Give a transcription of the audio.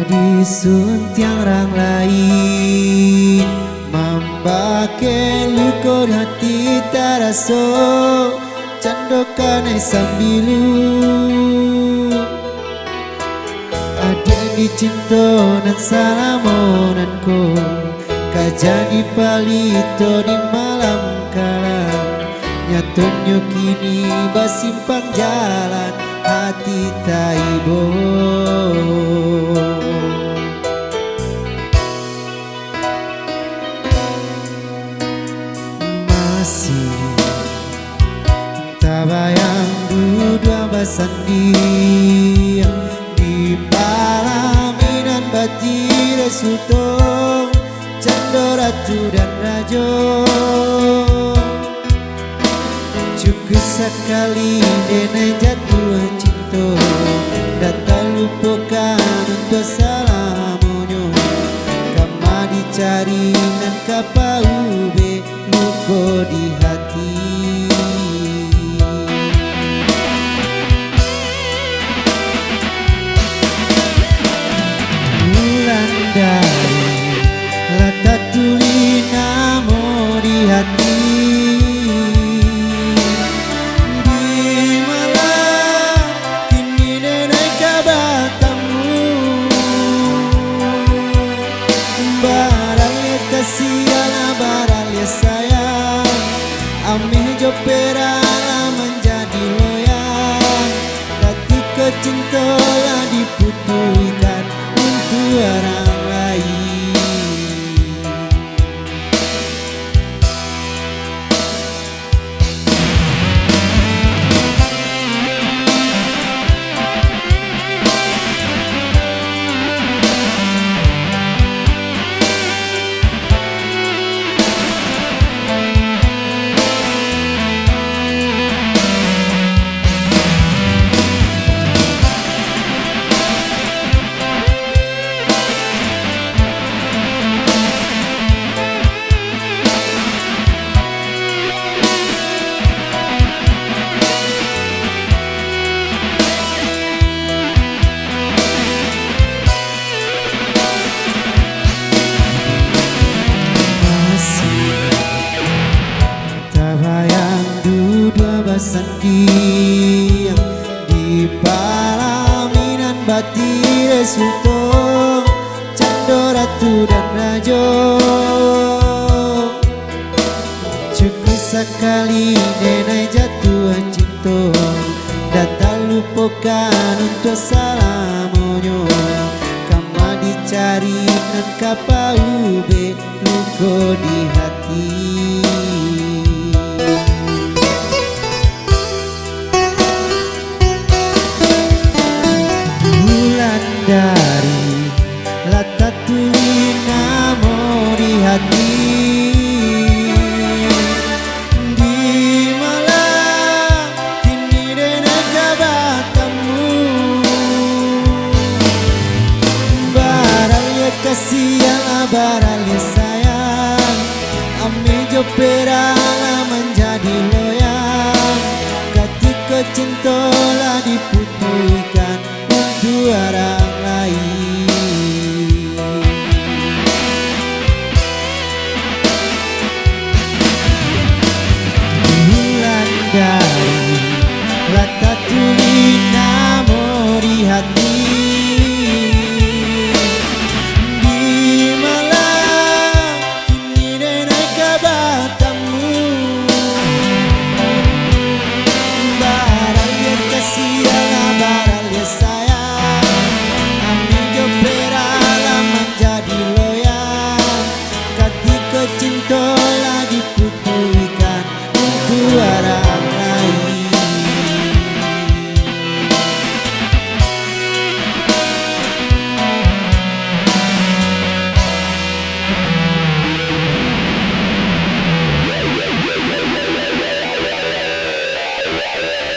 di sun tiang rang lain mambake luko hati taraso candokan sambilu ada di cintonan salamonanku kajadi palito di malam kalam nyatonyo kini basimpang jalan hati taibo masih tak bayang dua basandi di palaminan batir sultong cando ratu dan rajo cukup sekali denai jatuh cinta datang lupakan untuk salamonyo kama dicari nan kapau be luko di hati bulan dari lata tuli namo di hati siala baralya sayang amih joperala menjadi loyang ketika cinta lah diputuskan untuk orang lain sendiri di palaminan batir sultong cando ratu dan rajo cukup sekali denai jatuh cinta datang lupakan untuk salamonyo kama dicari nan kapau be luko di hati dari lata tuli namo di hati di malam kini denai kabatamu baralya kasihan baralya sayang ame joperala menjadi loyang ketika cinta lah diputuskan untuk arah